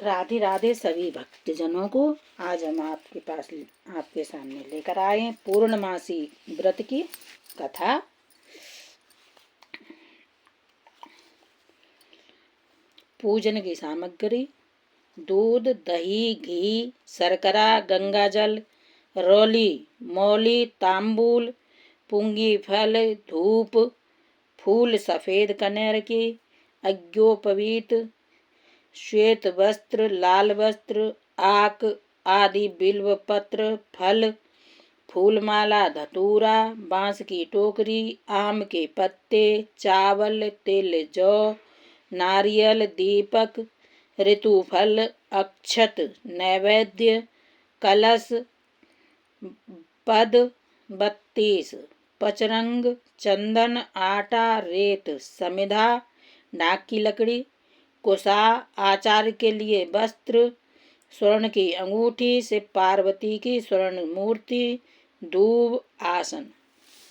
राधे राधे सभी भक्तजनों को। आज हम आपके सामने लेकर आए हैं पूर्णमासी व्रत की कथा। पूजन की सामग्री: दूध, दही, घी, शर्करा, गंगाजल, रौली, मौली, तांबूल, पुंगी फल, धूप, फूल सफेद कनेर के, अग्योपवीत, श्वेत वस्त्र, लाल वस्त्र, आक आदि, बिल्व पत्र, फल, फूलमाला, धतूरा, बांस की टोकरी, आम के पत्ते, चावल, तिल, जौ, नारियल, दीपक, ऋतुफल, अक्षत, नैवेद्य, कलश, पद 32, पचरंग, चंदन, आटा, रेत, समिधा, नाक की लकड़ी, कुशा, आचार्य के लिए वस्त्र, स्वर्ण की अंगूठी, से पार्वती की स्वर्ण मूर्ति, दूब, आसन।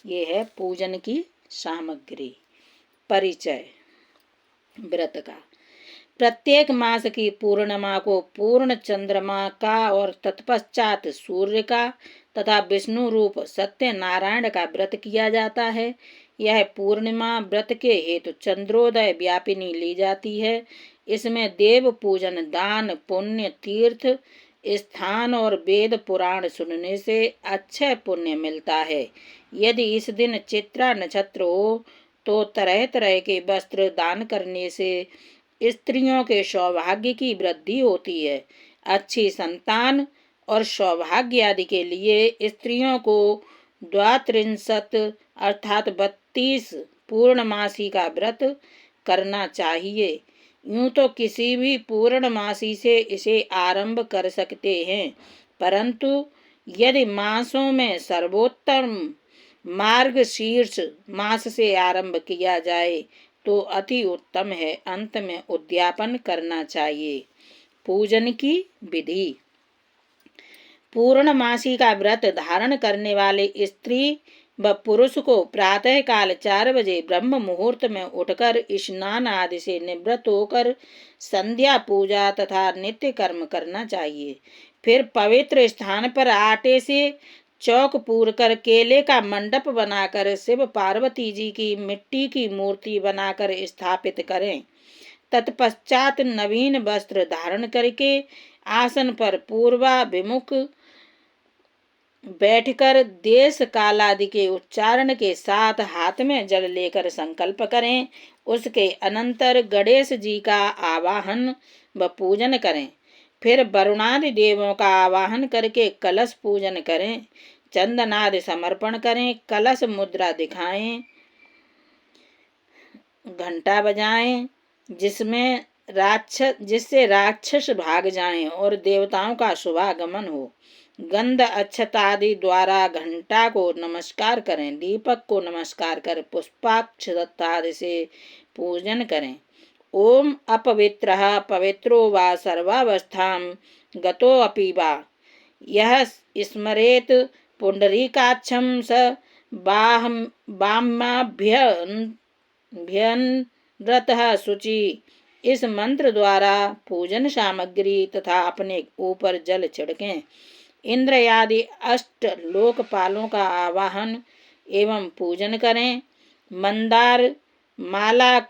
ये है पूजन की सामग्री। परिचय: व्रत का प्रत्येक मास की पूर्णिमा को पूर्ण चंद्रमा का और तत्पश्चात सूर्य का तथा विष्णु रूप सत्यनारायण का व्रत किया जाता है। यह पूर्णिमा व्रत के हेतु चंद्रोदय व्यापिनी ली जाती है। इसमें देव पूजन, दान, पुण्य, तीर्थ स्थान और वेद पुराण सुनने से अक्षय पुण्य मिलता है। यदि इस दिन चित्रा नक्षत्र हो तो तरह तरह के वस्त्र दान करने से स्त्रियों के सौभाग्य की वृद्धि होती है। अच्छी संतान और सौभाग्य आदि के लिए स्त्रियों को 32 अर्थात 32 पूर्णमासी का व्रत करना चाहिए। यूं तो किसी भी पूर्णमासी से इसे आरंभ कर सकते हैं, परंतु यदि मासों में सर्वोत्तम मार्गशीर्ष मास से आरंभ किया जाए तो अति उत्तम है। अंत में उद्यापन करना चाहिए। पूजन की विधि: पूर्णमासी का व्रत धारण करने वाले स्त्री व पुरुष को प्रातः काल 4 बजे ब्रह्म मुहूर्त में उठकर स्नान आदि से निवृत्त होकर संध्या पूजा तथा नित्य कर्म करना चाहिए। फिर पवित्र स्थान पर आटे से चौक पूर कर केले का मंडप बनाकर शिव पार्वती जी की मिट्टी की मूर्ति बनाकर स्थापित करें। तत्पश्चात नवीन वस्त्र धारण करके आसन पर पूर्वाभिमुख बैठकर देश काल आदि के उच्चारण के साथ हाथ में जल लेकर संकल्प करें। उसके अनंतर गणेश जी का आवाहन व पूजन करें। फिर वरुणादि देवों का आवाहन करके कलश पूजन करें। चंदनादि समर्पण करें। कलश मुद्रा दिखाएं, घंटा बजाएं, जिससे राक्षस भाग जाएं और देवताओं का शुभागमन हो। गंध अक्षत आदि द्वारा घंटा को नमस्कार करें। दीपक को नमस्कार कर पुष्पाक्षत आदि से पूजन करें। ओम अपवित्रः पवित्रो वा सर्वावस्थां गतोऽपि वा यह स्मरेत पुंडरीकाक्षं स वामाभ्यनरतः शुचि। इस मंत्र द्वारा पूजन सामग्री तथा अपने ऊपर जल छिड़कें। इंद्र आदि 8 लोकपालों का आवाहन एवं पूजन करें। मंदार माला,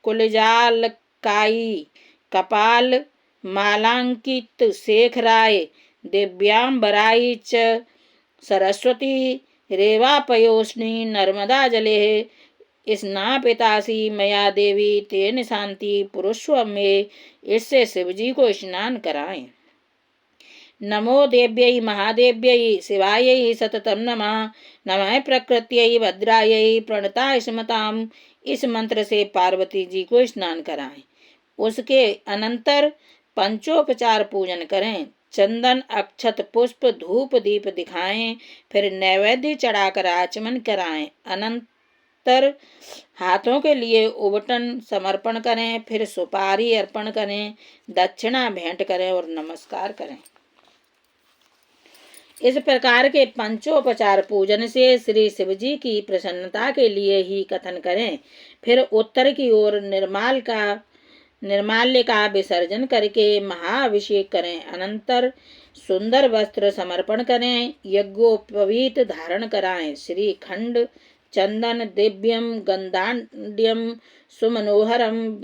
कुलजालकाई, कपाल मालांकित, शेखराय, दिव्यांबराई च सरस्वती, रेवापयोष्णी, नर्मदा जले स्नापितासी मया देवी तेन शांति पुरुषव में। इससे शिवजी को स्नान कराएं। नमो देव्यै महादेव्यै शिवायै सततं नमः। नमः प्रकृत्यै भद्रायै प्रणता स्मताम्। इस मंत्र से पार्वती जी को स्नान कराएं। उसके अनंतर पंचोपचार पूजन करें। चंदन, अक्षत, पुष्प, धूप, दीप दिखाएं। फिर नैवेद्य चढ़ाकर आचमन कराएं। अनंतर हाथों के लिए उबटन समर्पण करें। फिर सुपारी अर्पण करें, दक्षिणा भेंट करें और नमस्कार करें। इस प्रकार के पंचोपचार पूजन से श्री शिवजी की प्रसन्नता के लिए ही कथन करें। फिर उत्तर की ओर निर्माल का निर्माल्य का विसर्जन करके महाअभिषेक करें। अनंतर सुंदर वस्त्र समर्पण करें। यज्ञोपवीत धारण कराएं। श्रीखंड चंदन दिव्यम गंधाड्यम सुमनोहरम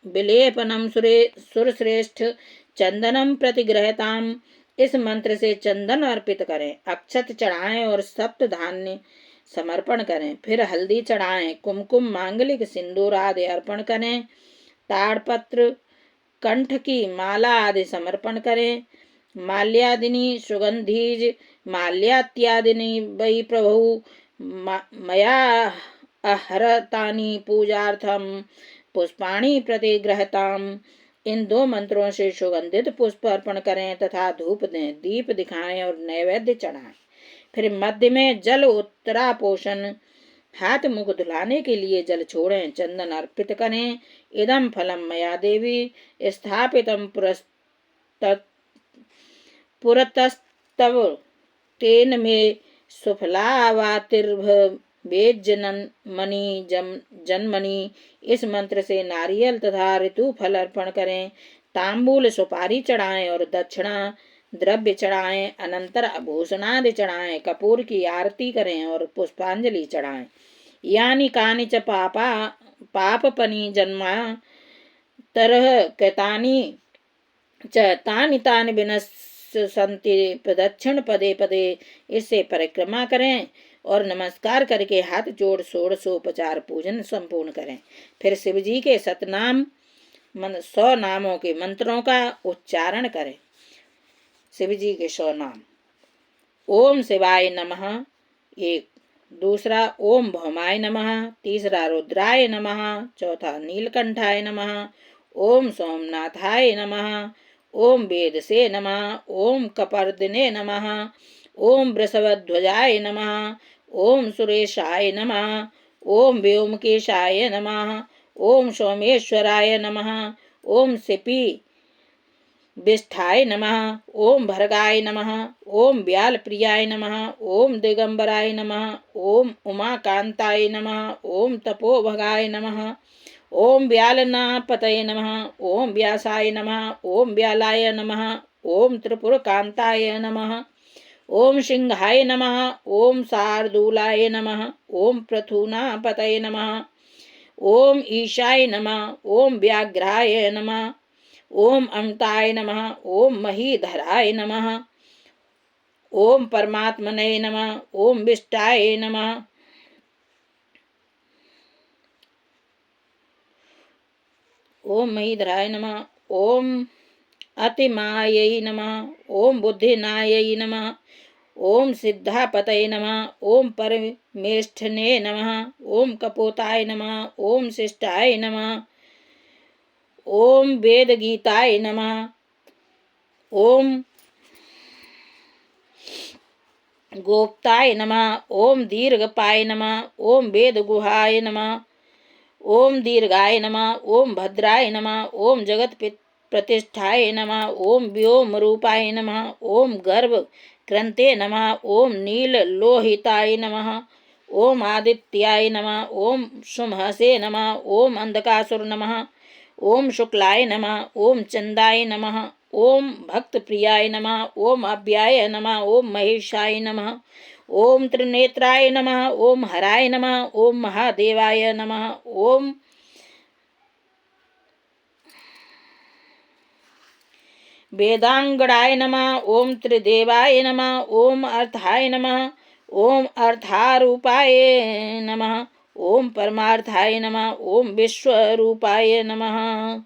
विलेपनम सुरश्रेष्ठ चंदनम प्रतिग्रहताम। इस मंत्र से चंदन अर्पित करें। अक्षत चढ़ाएं और सप्त धान्य समर्पण करें। फिर हल्दी चढ़ाएं। कुमकुम मांगलिक सिंदूर आदि अर्पण करें। ताड़पत्र कंठ की माला आदि समर्पण करें। माल्यादिनी सुगंधीज माल्यात्यादिनी वै प्रभु मया अहरतानि पूजार्थम पुष्पाणि प्रतिग्रहताम। इन 2 मंत्रों से सुगंधित पुष्प अर्पण करें तथा धूप दें, दीप दिखाएं और नैवेद्य चढ़ाएं। फिर मध्य में जल उत्तरापोषण हाथ मुख धुलाने के लिए जल छोड़ें। चंदन अर्पित करें। इदम फलम मया देवी स्थापितम पुरतस्तव तेन में सुफलावातिर्भवेज्जन्मनि जन्मनि। इस मंत्र से नारियल तथा ऋतु फल अर्पण करें। तांबूल सुपारी चढ़ाएं और दक्षिणा द्रव्य चढ़ाएं। अनंतर आभूषणादि चढ़ाएं। कपूर की आरती करें और पुष्पांजलि चढ़ाएं। यानी कानि च पापपनि जन्मा तरह कृतानि च तानि तानि विनश्यन्ति प्रदक्षिण पदे पदे। इससे परिक्रमा करें और नमस्कार करके हाथ जोड़ षोडशोपचार पूजन संपूर्ण करें। फिर शिव जी के सतनाम 100 नामों के मंत्रों का उच्चारण करें। शिव जी के 100 नाम। ओम शिवाय नमः 1, दूसरा ओम भौमाय नमः, तीसरा रुद्राय नमः, चौथा नीलकंठाय नमः, ओम सोमनाथाय नमः, ओम वेदसे नमः, ओम कपर्दिने नमः, ओम वृषभध्वजाय नमः, ओम सुरेशाय नमः, ओम व्योमकेशाय नमः, ओम सोमेश्वराय नमः, ओम सिपी विष्ठाय नमः, ओम भर्गाय नमः, ओम व्यालप्रियाय नमः, ओम दिगंबराय नमः, ओम उमाकांताय नमः, ओम तपोभगाय नमः, ओम व्यालनापतये नमः, ओम व्यासाय नमः, ओम व्यालाय नमः, ओम त्रिपुरकांताय नमः, ओम सिंहाय नमः, ओम शार्दूलाय नमः, ओम पृथुनापतये नमः, ओम ईशाय नमः, ओम व्याघ्राय नमः, ओम अमृताय नमः, ओम महीधराय नमः, ओम परमात्मने नमः, ओम विष्टाय नमः, ओम महीधराय नमः, ओम अतिमायै नमः, ओम बुद्धिनायै नमः, ओम सिद्धापतये नमः, ओम परमेष्ठने नमः, ओम कपोताय नमः, ओम शिष्टाय नमः, ओम वेद गीताय नमः, ओम गोप्ताय नमः, ओम दीर्घपाय नमः, ओम वेद गुहाय नमः, ओम दीर्घाय नमः, ओम भद्राय नमः, ओम जगत प्रतिष्ठाय नमः, ओम व्योम रूपाय नमः, ओम गर्भ क्रंते नमः, ओम नील लोहिताय नमः, ओम आदित्याय नमः, ओम सुमहसे नमः, ओम अंधकासुर नमः, ओम शुक्लाय नमः, ओम चंदाय नमः, ओम भक्त प्रियाय नमः, ओम अव्याय नमः, ओम महेशाय नमः, ओम त्रिनेत्राय नमः, ओम हराय नमः, ओम महादेवाय नमः, ओम वेदांगणाय नमः, ओम त्रिदेवाय नमः, ओम अर्थाय नमः, ओम अर्थारूपाय नमः, ओम परमार्थाय नमः, ओम विश्वरूपाय नमः,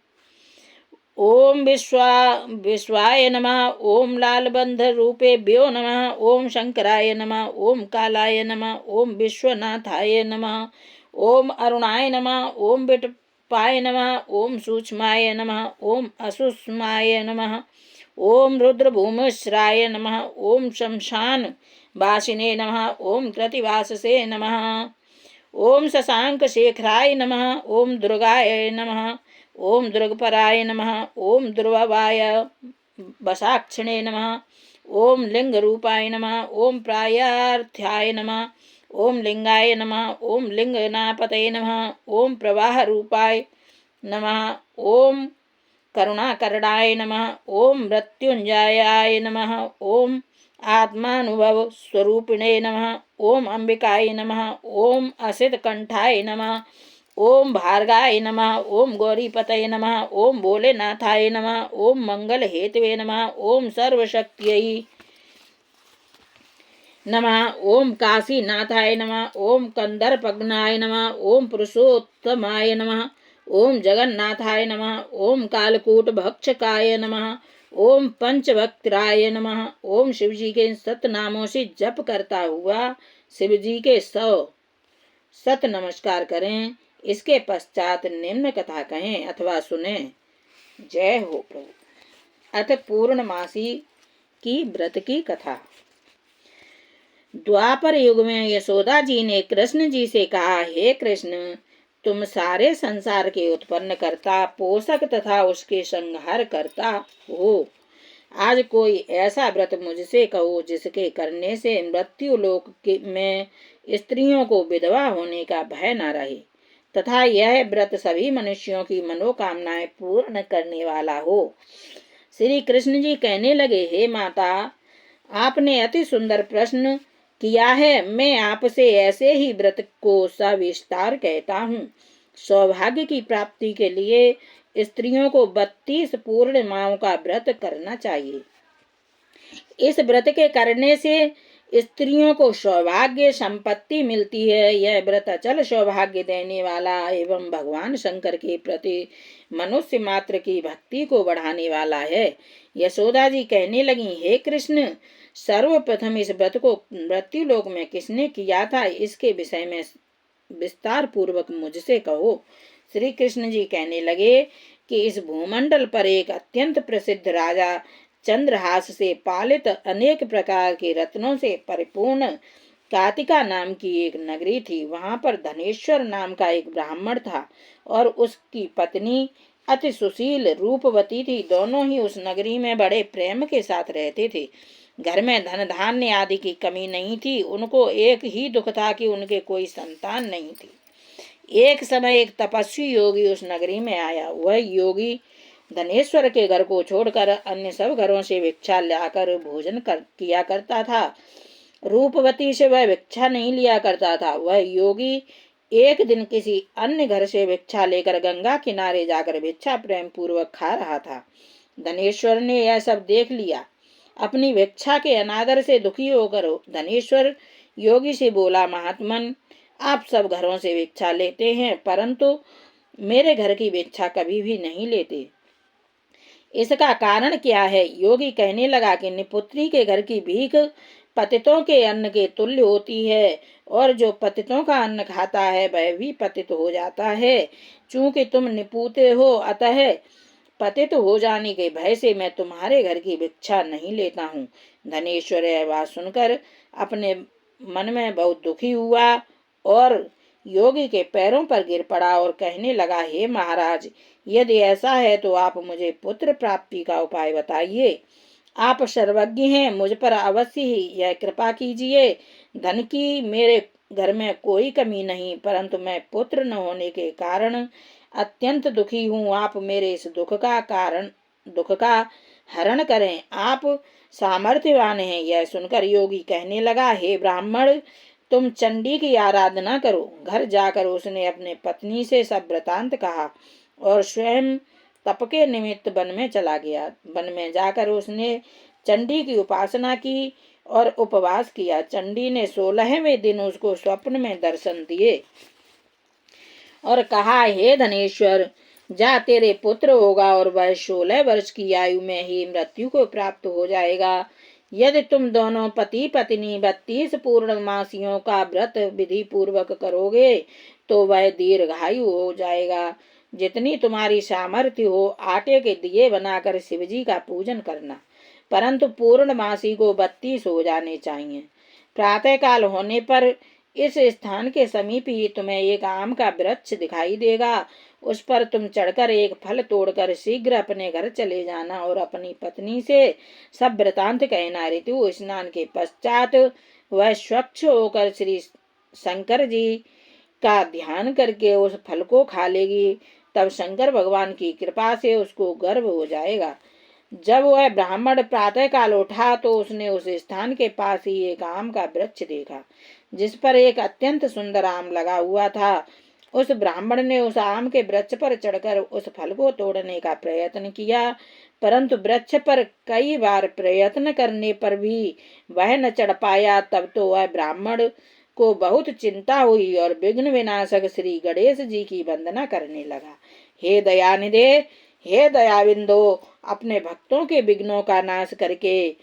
ओम विश्वाय नमः, ओम लालबंध रूपेभ्यो नमः, ओम शंकराय नमः, ओम कालाय नमः, ओम विश्वनाथाय नमः, ओम अरुणाय नमः, ओम विटपाय नमः, ओम सूक्ष्माय नमः, ओम असूक्ष्माय नमः, ओम रुद्रभूमिश्राय नमः, ओम शमशान वासिने नमः, ओम कृतिवाससे नमः, ओम शशांक शेखराय नमः, ओम दुर्गाय नमः, ओम दुर्गपराय नमः, ओम दुर्वाय वसाक्षिणे नमः, ओम लिंग रूपाय नमः, ओम प्रायार्थ्याय नमः, ओम लिंगाय नमः, ओम लिंगनापतये नमः, ओम प्रवाह रूपाय नमः। ओम करुणाकरणाय नमः। ओम मृत्युंजयाय नमः। ओम आत्मानुभव स्वरूपिणे नमः। ओम अंबिकाय नमः। ओम असित कंठाय नमः। ओम भार्गाय नमः। ओम गौरीपतये नमः। ओम भोलेनाथाय नमः। ओम मंगल हेतवे नमः। ओम सर्वशक्त्यै नमः। ओम काशीनाथाय नमः। ओम कंदर्पघ्नाय नमः। ओम पुरुषोत्तमाय नमः। ओम जगन्नाथाय नमः। ओम कालकूट भक्षकाय नमः। ओम पंचवक्त्राय नमः। ओम शिवजी के सतनामों से जप करता हुआ शिवजी के 100 नमस्कार करें। इसके पश्चात निम्न कथा कहें अथवा सुने। जय हो प्रभु। अथ पूर्णमासी की व्रत की कथा। द्वापर युग में यशोदा जी ने कृष्ण जी से कहा, हे कृष्ण, तुम सारे संसार के उत्पन्न करता, पोषक तथा उसके संहार करता हो। आज कोई ऐसा व्रत मुझसे कहो जिसके करने से मृत्यु लोक में स्त्रियों को विधवा होने का भय न रहे तथा यह व्रत सभी मनुष्यों की मनोकामनाएं पूर्ण करने वाला हो। श्री कृष्ण जी कहने लगे, हे माता, आपने अति सुंदर प्रश्न किया है। मैं आपसे ऐसे ही व्रत को सविस्तार कहता हूँ। सौभाग्य की प्राप्ति के लिए स्त्रियों को 32 पूर्णिमाओं का व्रत करना चाहिए। इस व्रत के करने से स्त्रियों को सौभाग्य संपत्ति मिलती है। यह व्रत अचल सौभाग्य देने वाला एवं भगवान शंकर के प्रति मनुष्य मात्र की भक्ति को बढ़ाने वाला है। यशोदा जी कहने लगी, हे कृष्ण, सर्वप्रथम इस व्रत को मृत्युलोक में किसने किया था, इसके विषय में विस्तार पूर्वक मुझसे कहो। श्री कृष्ण जी कहने लगे कि इस भूमंडल पर एक अत्यंत प्रसिद्ध राजा चंद्रहास से पालित अनेक प्रकार के रत्नों से परिपूर्ण कातिका नाम की एक नगरी थी। वहां पर धनेश्वर नाम का एक ब्राह्मण था और उसकी पत्नी अति सुशील रूपवती थी। दोनों ही उस नगरी में बड़े प्रेम के साथ रहते थे। घर में धन धान्य आदि की कमी नहीं थी। उनको एक ही दुख था कि उनके कोई संतान नहीं थी। एक समय एक तपस्वी योगी उस नगरी में आया। वह योगी धनेश्वर के घर को छोड़कर अन्य सब घरों से भिक्षा लाकर भोजन किया करता था। रूपवती से वह भिक्षा नहीं लिया करता था। वह योगी एक दिन किसी अन्य घर से भिक्षा लेकर गंगा किनारे जाकर भिक्षा प्रेम पूर्वक खा रहा था। धनेश्वर ने यह सब देख लिया। अपनी भिक्षा के अनादर से दुखी होकर धनेश्वर योगी से बोला, महात्मन, आप सब घरों से भिक्षा लेते हैं परंतु मेरे घर की भिक्षा कभी भी नहीं लेते। इसका कारण क्या है? योगी कहने लगा कि निपुत्री के घर की भीख पतितों के अन्न के तुल्य होती है और जो पतितों का अन्न खाता है वह भी पतित हो जाता है। चूंकि तुम निपुते हो अतः पतित हो जाने के भय से मैं तुम्हारे घर की भिक्षा नहीं लेता हूँ। धनेश्वर यह बात सुनकर अपने मन में बहुत दुखी हुआ और योगी के पैरों पर गिर पड़ा और कहने लगा, हे महाराज, यदि ऐसा है तो आप मुझे पुत्र प्राप्ति का उपाय बताइए। आप सर्वज्ञ हैं, मुझ पर अवश्य ही यह कृपा कीजिए। धन की मेरे घर में कोई कमी नहीं परंतु मैं पुत्र न होने के कारण अत्यंत दुखी हूँ। आप मेरे इस दुख का हरण करें। आप सामर्थ्यवान हैं। यह सुनकर योगी कहने लगा, हे ब्राह्मण, तुम चंडी की आराधना करो। घर जाकर उसने अपने पत्नी से सब वृतांत कहा और स्वयं तप के निमित्त वन में चला गया। वन में जाकर उसने चंडी की उपासना की और उपवास किया। चंडी ने 16वें दिन उसको स्वप्न में दर्शन दिए और कहा, हे धनेश्वर, जा, तेरे पुत्र होगा और वह 16 वर्ष की आयु में ही मृत्यु को प्राप्त हो जाएगा। यदि तुम दोनों पति पत्नी 32 पूर्णमासियों का व्रत विधि पूर्वक करोगे तो वह दीर्घायु हो जाएगा। जितनी तुम्हारी सामर्थ्य हो आटे के दिए बनाकर शिवजी का पूजन करना, परंतु पूर्णमासी को 32 हो जाने चाहिए। प्रातः काल होने पर इस स्थान के समीप ही तुम्हें एक आम का वृक्ष दिखाई देगा। उस पर तुम चढ़कर एक फल तोड़कर शीघ्र अपने घर चले जाना और अपनी पत्नी से सब वृतांत कहना। ऋतु स्नान के पश्चात वह स्वच्छ होकर श्री शंकर जी का ध्यान करके उस फल को खा लेगी। तब शंकर भगवान की कृपा से उसको गर्भ हो जाएगा। जब वह ब्राह्मण प्रातःकाल उठा तो उसने उस स्थान के पास ही एक आम का वृक्ष देखा, जिस पर एक अत्यंत सुंदर आम लगा हुआ था। उस ब्राह्मण ने उस आम के वृक्ष पर चढ़कर उस फल को तोड़ने का प्रयत्न किया, परंतु वृक्ष पर कई बार प्रयत्न करने पर भी वह न चढ़ पाया। तब तो वह ब्राह्मण को बहुत चिंता हुई और विघ्न विनाशक श्री गणेश जी की वंदना करने लगा। हे दयानिधे, हे दयाविंदो, अपने भक्तों के विघ्नों का नाश करके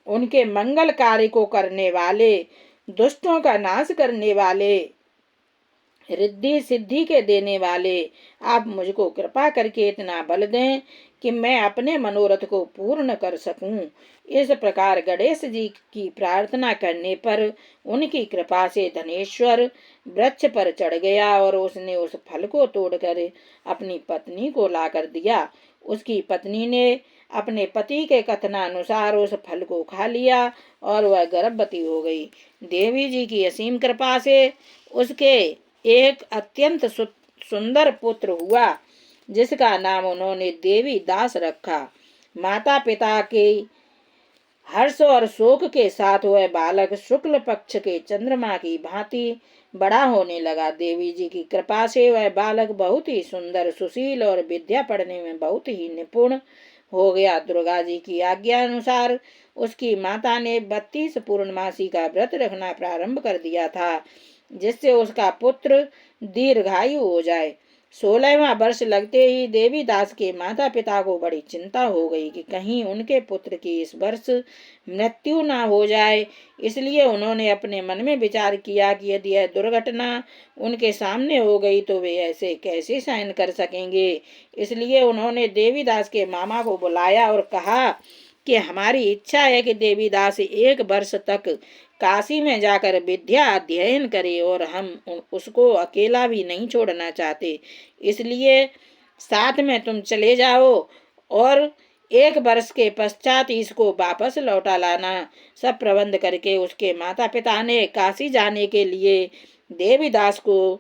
उनके मंगल कार्य को करने वाले, दुष्टों का नाश करने वाले, रिद्धि सिद्धि के देने वाले, आप मुझको कृपा करके इतना बल दें कि मैं अपने मनोरथ को पूर्ण कर सकूं। इस प्रकार गणेश जी की प्रार्थना करने पर उनकी कृपा से धनेश्वर वृक्ष पर चढ़ गया और उसने उस फल को तोड़कर अपनी पत्नी को लाकर दिया। उसकी पत्नी ने अपने पति के कथनानुसार उस फल को खा लिया और वह गर्भवती हो गई। देवी जी की असीम कृपा से उसके एक अत्यंत सुंदर पुत्र हुआ, जिसका नाम उन्होंने देवी दास रखा। माता पिता के हर्ष और शोक के साथ वह बालक शुक्ल पक्ष के चंद्रमा की भांति बड़ा होने लगा। देवी जी की कृपा से वह बालक बहुत ही सुंदर, सुशील और विद्या पढ़ने में बहुत ही निपुण हो गया। दुर्गा जी की आज्ञा अनुसार उसकी माता ने 32 पूर्णमासी का व्रत रखना प्रारंभ कर दिया था, जिससे उसका पुत्र दीर्घायु हो जाए। 16वां वर्ष लगते ही देवीदास के माता पिता को बड़ी चिंता हो गई कि कहीं उनके पुत्र की इस वर्ष मृत्यु न हो जाए। इसलिए उन्होंने अपने मन में विचार किया कि यदि यह दुर्घटना उनके सामने हो गई तो वे ऐसे कैसे सहन कर सकेंगे। इसलिए उन्होंने देवीदास के मामा को बुलाया और कहा कि हमारी इच्छा है कि देवीदास 1 वर्ष तक काशी में जाकर विद्या अध्ययन करे और हम उसको अकेला भी नहीं छोड़ना चाहते। इसलिए साथ में तुम चले जाओ और 1 वर्ष के पश्चात इसको वापस लौटा लाना। सब प्रबंध करके उसके माता पिता ने काशी जाने के लिए देवीदास को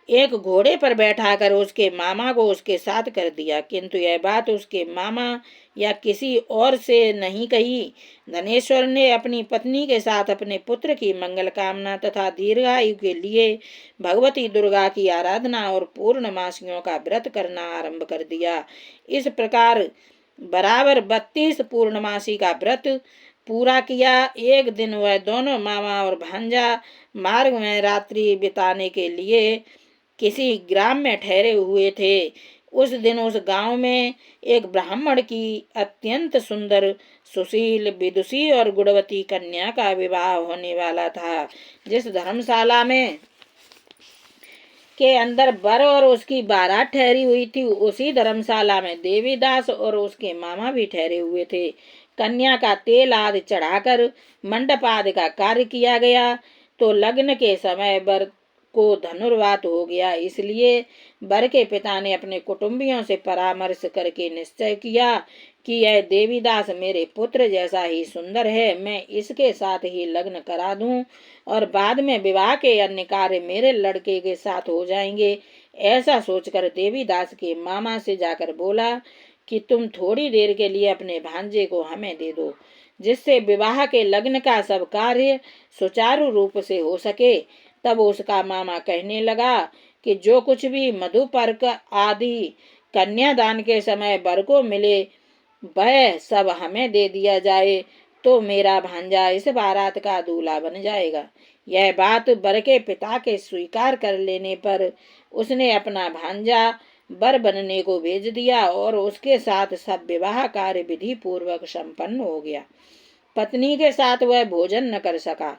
एक घोड़े पर बैठाकर उसके मामा को उसके साथ कर दिया, किंतु यह बात उसके मामा या किसी और से नहीं कही। धनेश्वर ने अपनी पत्नी के साथ अपने पुत्र की मंगल कामना तथा दीर्घायु के लिए भगवती दुर्गा की आराधना और पूर्णमासियों का व्रत करना आरंभ कर दिया। इस प्रकार बराबर 32 पूर्णमासी का व्रत पूरा किया। एक दिन वह दोनों मामा और भांजा मार्ग में रात्रि बिताने के लिए किसी ग्राम में ठहरे हुए थे। उस दिन उस गांव में एक ब्राह्मण की अत्यंत सुंदर, सुशील, विदुषी और गुणवती कन्या का विवाह होने वाला था। जिस धर्मशाला में के अंदर वर और उसकी बारात ठहरी हुई थी, उसी धर्मशाला में देवीदास और उसके मामा भी ठहरे हुए थे। कन्या का तेल आदि चढ़ाकर मंडप आदि का कार्य किया गया तो लग्न के समय वर को धनुर्वात हो गया। इसलिए वर के पिता ने अपने कुटुंबियों से परामर्श करके निश्चय किया कि यह देवीदास मेरे पुत्र जैसा ही सुंदर है, मैं इसके साथ ही लग्न करा दूं और बाद में विवाह के अन्य कार्य मेरे लड़के के साथ हो जाएंगे। ऐसा सोचकर देवीदास के मामा से जाकर बोला कि तुम थोड़ी देर के लिए अपने भांजे को हमें दे दो, जिससे विवाह के लग्न का सब कार्य सुचारू रूप से हो सके। तब उसका मामा कहने लगा कि जो कुछ भी मधुपर्क आदि कन्यादान के समय वर को मिले वह सब हमें दे दिया जाए तो मेरा भांजा इस बारात का दूल्हा बन जाएगा। यह बात वर के पिता के स्वीकार कर लेने पर उसने अपना भांजा वर बनने को भेज दिया और उसके साथ सब विवाह कार्य विधि पूर्वक संपन्न हो गया। पत्नी के साथ वह भोजन न कर सका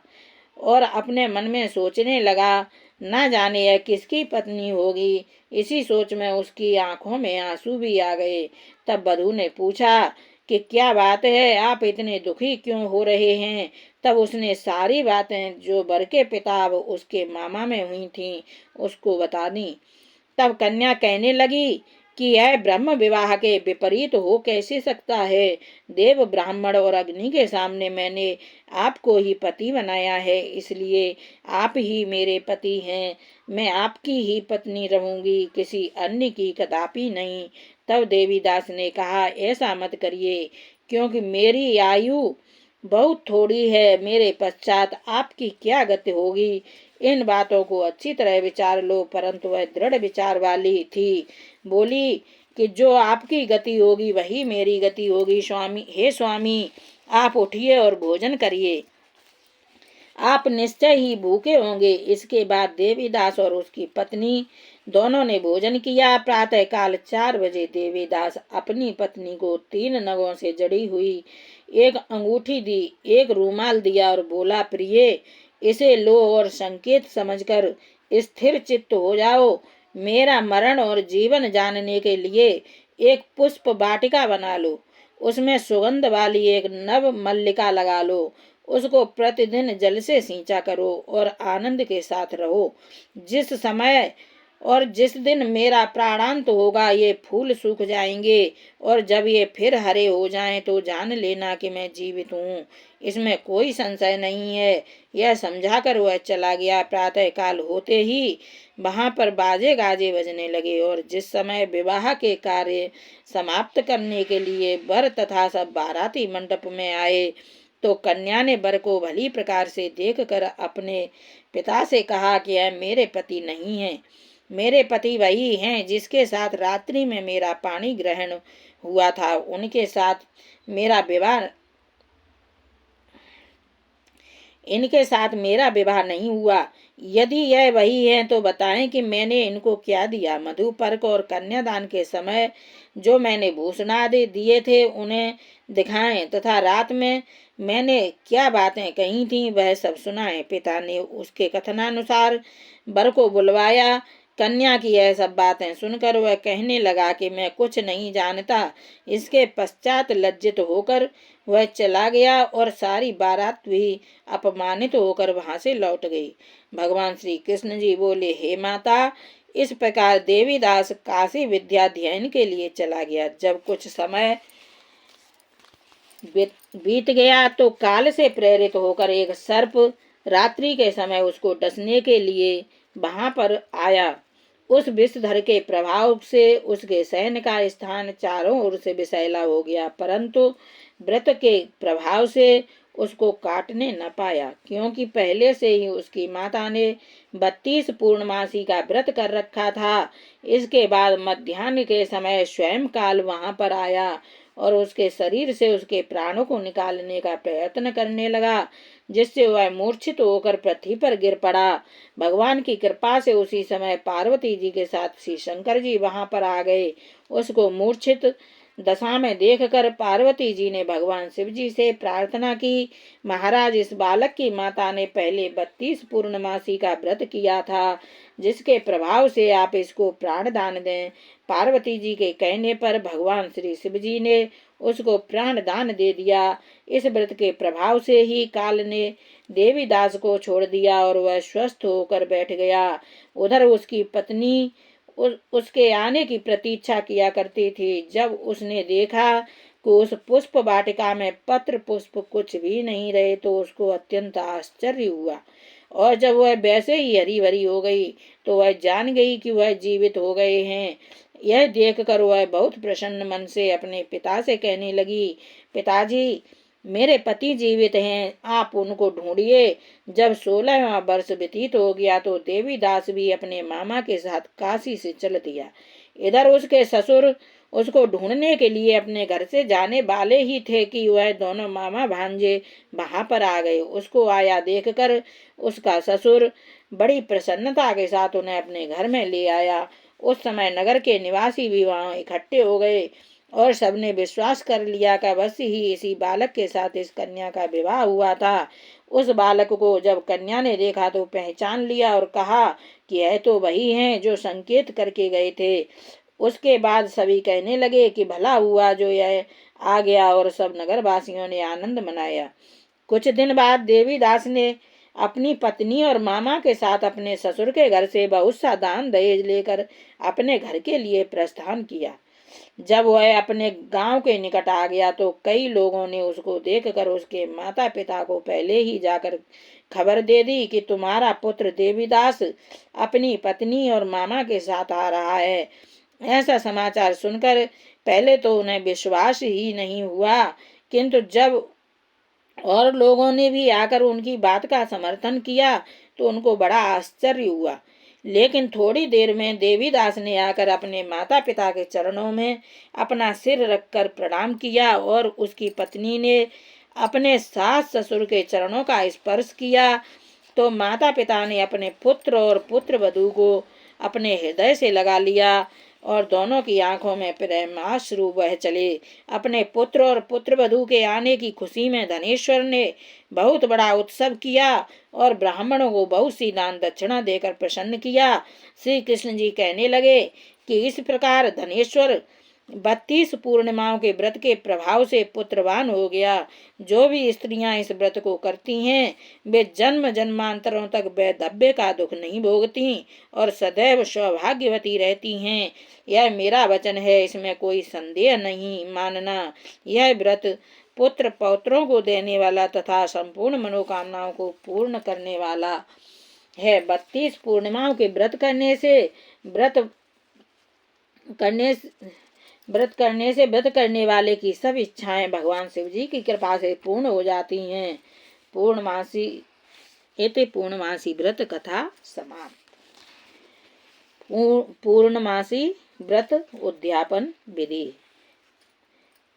और अपने मन में सोचने लगा, न जाने यह किसकी पत्नी होगी। इसी सोच में उसकी आंखों में आंसू भी आ गए। तब वधू ने पूछा कि क्या बात है, आप इतने दुखी क्यों हो रहे हैं। तब उसने सारी बातें जो वर के पिता उसके मामा में हुई थीं उसको बता दी। तब कन्या कहने लगी कि यह ब्रह्म विवाह के विपरीत हो कैसे सकता है। देव ब्राह्मण और अग्नि के सामने मैंने आपको ही पति बनाया है, इसलिए आप ही मेरे पति हैं। मैं आपकी ही पत्नी रहूंगी, किसी अन्य की कदापि नहीं। तब देवीदास ने कहा, ऐसा मत करिए, क्योंकि मेरी आयु बहुत थोड़ी है। मेरे पश्चात आपकी क्या गति होगी, इन बातों को अच्छी तरह विचार लो। परंतु वह दृढ़ विचार वाली थी। बोली कि जो आपकी गति होगी वही मेरी गति होगी। स्वामी, हे स्वामी, आप उठिए और भोजन करिए, आप निश्चय ही भूखे होंगे। इसके बाद देवीदास और उसकी पत्नी दोनों ने भोजन किया। प्रातः काल 4 बजे देवीदास अपनी पत्नी को 3 नगों से जड़ी हुई एक अंगूठी दी, एक रूमाल दिया और बोला, प्रिय, इसे लो और संकेत समझकर स्थिर चित्त हो जाओ। मेरा मरण और जीवन जानने के लिए एक पुष्प वाटिका बना लो, उसमें सुगंध वाली एक नव मल्लिका लगा लो, उसको प्रतिदिन जल से सींचा करो और आनंद के साथ रहो। जिस समय और जिस दिन मेरा प्राणांत होगा ये फूल सूख जाएंगे, और जब ये फिर हरे हो जाएं तो जान लेना कि मैं जीवित हूँ, इसमें कोई संशय नहीं है। यह समझाकर वह चला गया। प्रातः काल होते ही वहां पर बाजे गाजे बजने लगे, और जिस समय विवाह के कार्य समाप्त करने के लिए वर तथा सब बाराती मंडप में आए, तो कन्या ने वर को भली प्रकार से देखकर अपने पिता से कहा कि यह मेरे पति नहीं है। मेरे पति वही हैं जिसके साथ रात्रि में मेरा पानी ग्रहण हुआ था, उनके साथ मेरा विवाह इनके साथ मेरा विवाह नहीं हुआ। यदि यह वही है तो बताएं कि मैंने इनको क्या दिया। मधुपर्क और कन्यादान के समय जो मैंने भूषणादि दिए थे उन्हें दिखाएं, तथा रात में मैंने क्या बातें कही थी वह सब सुनाएं। पिता ने उसके कथनानुसार वर को बुलवाया। कन्या की यह सब बातें सुनकर वह कहने लगा कि मैं कुछ नहीं जानता। इसके पश्चात लज्जित होकर वह चला गया और सारी बारात भी अपमानित होकर वहां से लौट गई। भगवान श्री कृष्ण जी बोले, हे माता, इस प्रकार देवीदास काशी विद्याध्ययन के लिए चला गया। जब कुछ समय बीत गया तो काल से प्रेरित होकर एक सर्प रात्रि के समय उसको डसने के लिए वहां पर आया। उस विषधर के प्रभाव से उसके शयन का स्थान चारों ओर से विषैला हो गया, परंतु व्रत के प्रभाव से उसको काटने न पाया, क्योंकि पहले से ही उसकी माता ने 32 पूर्णमासी का व्रत कर रखा था। इसके बाद मध्याह्न के समय स्वयं काल वहां पर आया और उसके शरीर से उसके प्राणों को निकालने का प्रयत्न करने लगा, जिससे वह मूर्छित होकर पृथ्वी पर गिर पड़ा। भगवान की कृपा से उसी समय पार्वती जी के साथ श्री शंकर जी वहां पर आ गए। उसको मूर्छित दशा में देखकर पार्वती जी ने भगवान शिव जी से प्रार्थना की, महाराज, इस बालक की माता ने पहले 32 पूर्णमासी का व्रत किया था, जिसके प्रभाव से आप इसको प्राण दान दें। पार्वती जी के कहने पर भगवान श्री शिव जी ने उसको प्राण दान दे दिया। इस व्रत के प्रभाव से ही काल ने देवीदास को छोड़ दिया और वह स्वस्थ होकर बैठ गया। उधर उसकी पत्नी उसके आने की प्रतीक्षा किया करती थी। जब उसने देखा कि उस पुष्प वाटिका में पत्र पुष्प कुछ भी नहीं रहे तो उसको अत्यंत आश्चर्य हुआ, और जब वह वैसे ही हरी भरी हो गई तो वह जान गई कि वह जीवित हो गए हैं। यह देखकर वह बहुत प्रसन्न मन से अपने पिता से कहने लगी, पिताजी, मेरे पति जीवित हैं, आप उनको ढूंढिए। जब 16वां वर्ष व्यतीत हो गया तो देवीदास भी अपने मामा के साथ काशी से चल दिया। इधर उसके ससुर उसको ढूंढने के लिए अपने घर से जाने वाले ही थे कि वह दोनों मामा भांजे वहां पर आ गए। उसको आया देखकर उसका ससुर बड़ी प्रसन्नता के साथ उन्हें अपने घर में ले आया। उस समय नगर के निवासी भी वहां इकट्ठे हो गए और सबने विश्वास कर लिया कि अवश्य ही इसी बालक के साथ इस कन्या का विवाह हुआ था। उस बालक को जब कन्या ने देखा तो पहचान लिया और कहा कि यह तो वही हैं जो संकेत करके गए थे। उसके बाद सभी कहने लगे कि भला हुआ जो यह आ गया, और सब नगरवासियों ने आनंद मनाया। कुछ दिन बाद देवीदास ने अपनी पत्नी और मामा के साथ अपने ससुर के घर से बहुत सा दान दहेज लेकर अपने घर के लिए प्रस्थान किया। जब वह अपने गांव के निकट आ गया तो कई लोगों ने उसको देखकर उसके माता पिता को पहले ही जाकर खबर दे दी कि तुम्हारा पुत्र देवीदास अपनी पत्नी और मामा के साथ आ रहा है। ऐसा समाचार सुनकर पहले तो उन्हें विश्वास ही नहीं हुआ, किंतु जब और लोगों ने भी आकर उनकी बात का समर्थन किया तो उनको बड़ा आश्चर्य हुआ। लेकिन थोड़ी देर में देवीदास ने आकर अपने माता पिता के चरणों में अपना सिर रखकर प्रणाम किया और उसकी पत्नी ने अपने सास ससुर के चरणों का स्पर्श किया तो माता पिता ने अपने पुत्र और पुत्र वधू को अपने हृदय से लगा लिया और दोनों की आंखों में प्रेमाश्रु बह चले। अपने पुत्र और पुत्र वधू के आने की खुशी में धनेश्वर ने बहुत बड़ा उत्सव किया और ब्राह्मणों को बहुत सी दान दक्षिणा देकर प्रसन्न किया। श्री कृष्ण जी कहने लगे कि इस प्रकार धनेश्वर 32 पूर्णिमाओं के व्रत के प्रभाव से पुत्रवान हो गया। जो भी स्त्रियां इस व्रत को करती हैं वे जन्म जन्मांतरों तक वैधव्य का दुख नहीं भोगती और सदैव सौभाग्यवती रहती हैं। यह मेरा वचन है, इसमें कोई संदेह नहीं मानना। यह व्रत पुत्र पौत्रों को देने वाला तथा संपूर्ण मनोकामनाओं को पूर्ण करने वाला है। 32 पूर्णिमाओं के व्रत करने से व्रत करने वाले की सब इच्छाएं भगवान शिव जी की कृपा से पूर्ण हो जाती हैं। पूर्णमासी व्रत कथा समाप्त। पूर्णमासी व्रत उद्यापन विधि।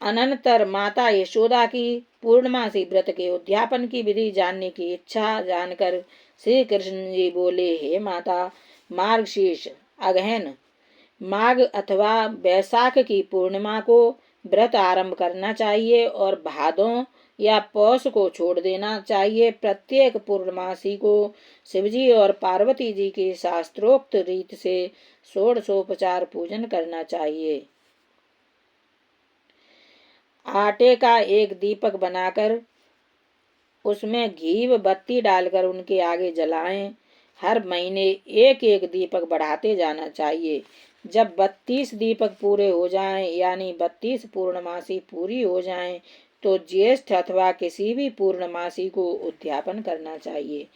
अनंतर माता यशोदा की पूर्णमासी व्रत के उद्यापन की विधि जानने की इच्छा जानकर श्री कृष्ण जी बोले, हे माता, मार्गशीर्ष अगहन माघ अथवा बैसाख की पूर्णिमा को व्रत आरंभ करना चाहिए और भादों या पौष को छोड़ देना चाहिए। प्रत्येक पूर्णमासी को शिवजी और पार्वती जी की शास्त्रोक्त रीत से षोडशोपचार पूजन करना चाहिए। आटे का एक दीपक बनाकर उसमें घी व बत्ती डालकर उनके आगे जलाएं। हर महीने एक एक दीपक बढ़ाते जाना चाहिए। जब 32 दीपक पूरे हो जाएं, यानी 32 पूर्णमासी पूरी हो जाएं, तो ज्येष्ठ अथवा किसी भी पूर्णमासी को उद्यापन करना चाहिए।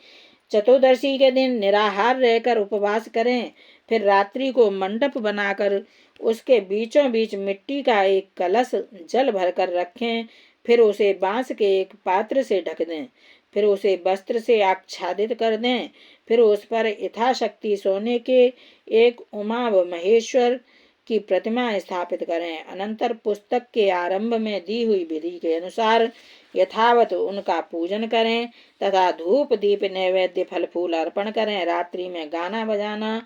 चतुर्दशी के दिन निराहार रहकर उपवास करें। फिर रात्रि को मंडप बनाकर उसके बीचों बीच मिट्टी का एक कलश जल भरकर रखें। फिर उसे बांस के एक पात्र से ढक दें। फिर उसे वस्त्र से आच्छादित कर दें। फिर उस पर यथाशक्ति सोने के एक उमा व महेश्वर की प्रतिमा स्थापित करें। अनंतर पुस्तक के आरंभ में दी हुई विधि के अनुसार यथावत उनका पूजन करें तथा धूप दीप नैवेद्य फल फूल अर्पण करें। रात्रि में गाना बजाना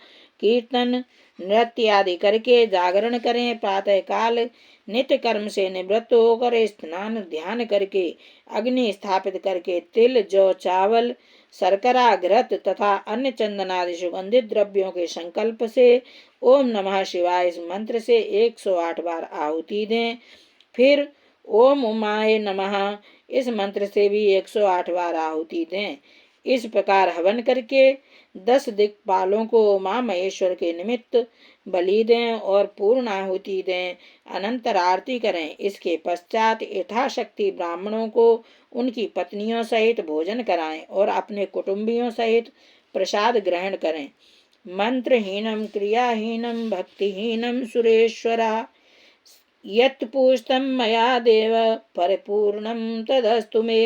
कीर्तन नृत्य आदि करके जागरण करें। प्रातः काल नित्य कर्म से निवृत्त होकर स्नान ध्यान करके अग्नि स्थापित करके तिल जौ चावल शर्करा घृत तथा अन्य चंदन आदि सुगंधित द्रव्यों के संकल्प से ओम नमः शिवाय इस मंत्र से 108 बार आहुति दें। फिर ओम उमाय नमः इस मंत्र से भी 108 बार आहुति दें। इस प्रकार हवन करके 10 दिक्पालों को मां महेश्वर के निमित्त बलि दें और पूर्ण आहुति दें। अनंतर आरती करें। इसके पश्चात यथाशक्ति ब्राह्मणों को उनकी पत्नियों सहित भोजन कराएं और अपने कुटुंबियों सहित प्रसाद ग्रहण करें। मंत्रहीनम क्रियाहीनम भक्तिहीनम सुरेश्वरा यत् पूजितं मया देव परिपूर्णं तदस्तु मे।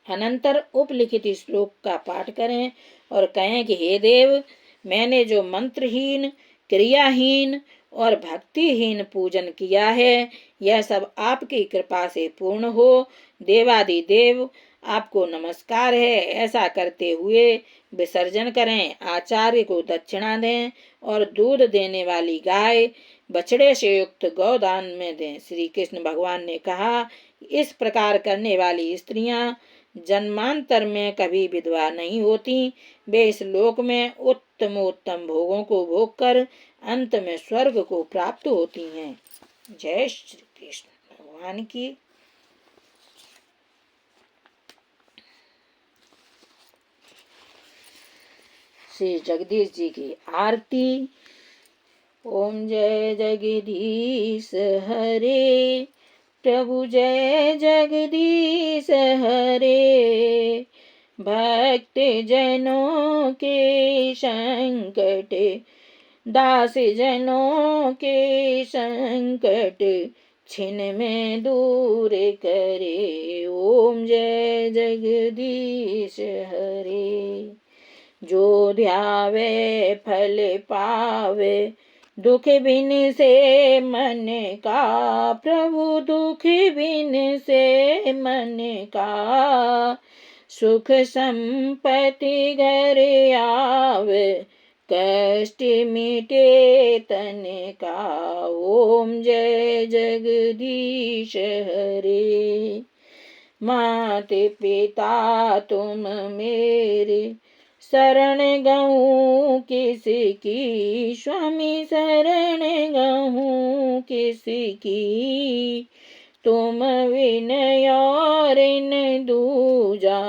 अनंतर उपलिखित श्लोक का पाठ करें और कहें कि हे देव, मैंने जो मंत्रहीन क्रियाहीन और भक्तिहीन पूजन किया है यह सब आपकी कृपा से पूर्ण हो। देवादिदेव आपको नमस्कार है। ऐसा करते हुए विसर्जन करें। आचार्य को दक्षिणा दें और दूध देने वाली गाय बछड़े से युक्त गौदान में दें। श्री कृष्ण भगवान ने कहा, इस प्रकार करने वाली स्त्रियां जन्मांतर में कभी विधवा नहीं होती। वे इस लोक में उत्तमोत्तम भोगों को भोग कर अंत में स्वर्ग को प्राप्त होती हैं। जय श्री कृष्ण भगवान की। श्री जगदीश जी की आरती। ओम जय जगदीश हरे, प्रभु जय जगदीश हरे। भक्त जनों के संकट, दास जनों के संकट, छिन में दूर करे। ओम जय जगदीश हरे। जो ध्यावे फल पावे, दुख बिन से मन का, प्रभु दुख बिन से मन का। सुख संपत्ति घर आवे, कष्ट मिटे तन का। ओम जय जगदीश हरे। मात पिता तुम मेरे, शरण गहूँ किसकी, स्वामी शरण गहूँ किसकी। तुम विनय और न दूजा,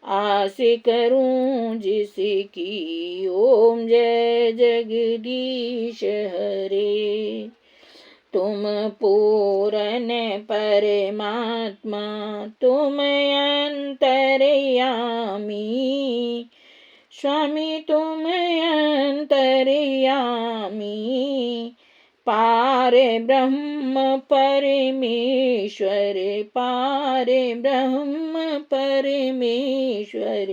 आस करूं जिसकी। ओम जय जगदीश हरे। तुम पूर्ण परमात्मा, तुम अंतर्यामी, स्वामी तुम अंतर्यामी। पार ब्रह्म परमेश्वर, पार ब्रह्म परमेश्वर,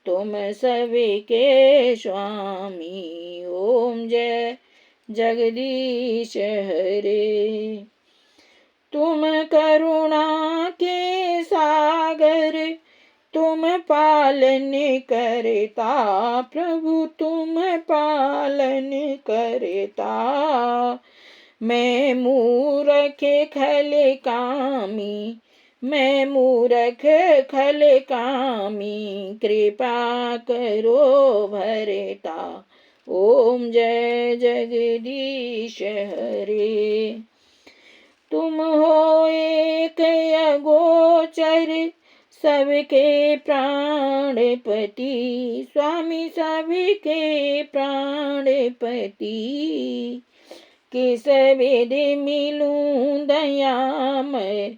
तुम सबके स्वामी। ओम जय जगदीश हरे। तुम करुणा के सागर, तुम पालन करता, प्रभु तुम पालन करता। मैं मूर्ख खल कामी, मैं मूर्ख खल कामी, कृपा करो भरता। ओम जय जगदीश हरे। तुम हो एक अगोचर, सबके प्राणपति, स्वामी सबके प्राणपति। किस विधि मिलूं दयामय,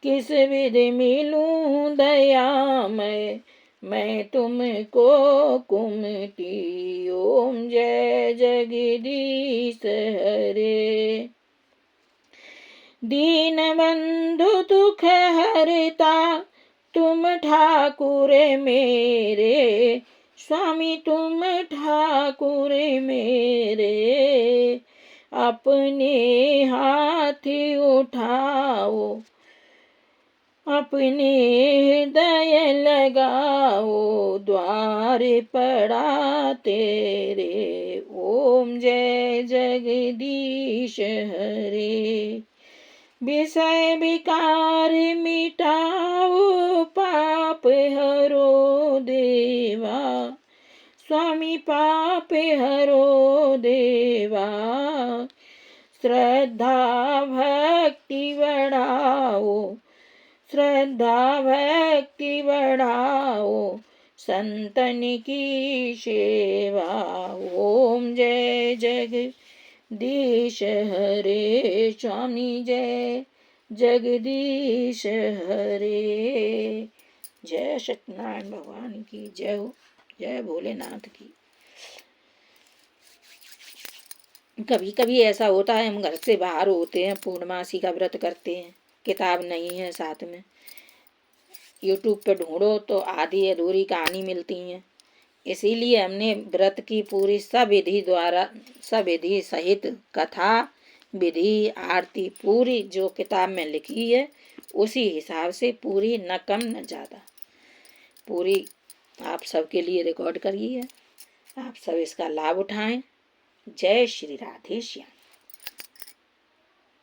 किस विधि मिलूं दयामय, मैं तुमको कुमति। ओम जय जगदीश हरे। दीन बंधु दुख हरता, तुम ठाकुर मेरे, स्वामी तुम ठाकुर मेरे। अपने हाथ उठाओ, अपने हृदय लगाओ, द्वार पड़ा तेरे। ओम जय जगदीश हरे। विषय विकार मिटाओ, पाप हरो देवा, स्वामी पाप हरो देवा। श्रद्धा भक्ति बढ़ाओ, श्रद्धा भक्ति बढ़ाओ, संतन की सेवा। ओम जय जगदीश हरे, स्वामी जय जगदीश हरे। जय सत्यनारायण भगवान की जय हो, जय भोलेनाथ की। कभी कभी ऐसा होता है हम घर से बाहर होते हैं, पूर्णमासी का व्रत करते हैं, किताब नहीं है साथ में, यूट्यूब पे ढूंढो तो आधी अधूरी कहानी मिलती हैं। इसीलिए हमने व्रत की पूरी सविधि द्वारा, सविधि सहित कथा विधि आरती पूरी जो किताब में लिखी है उसी हिसाब से पूरी, न कम न ज़्यादा, पूरी आप सबके लिए रिकॉर्ड करी है। आप सब इसका लाभ उठाएं। जय श्री राधे श्याम।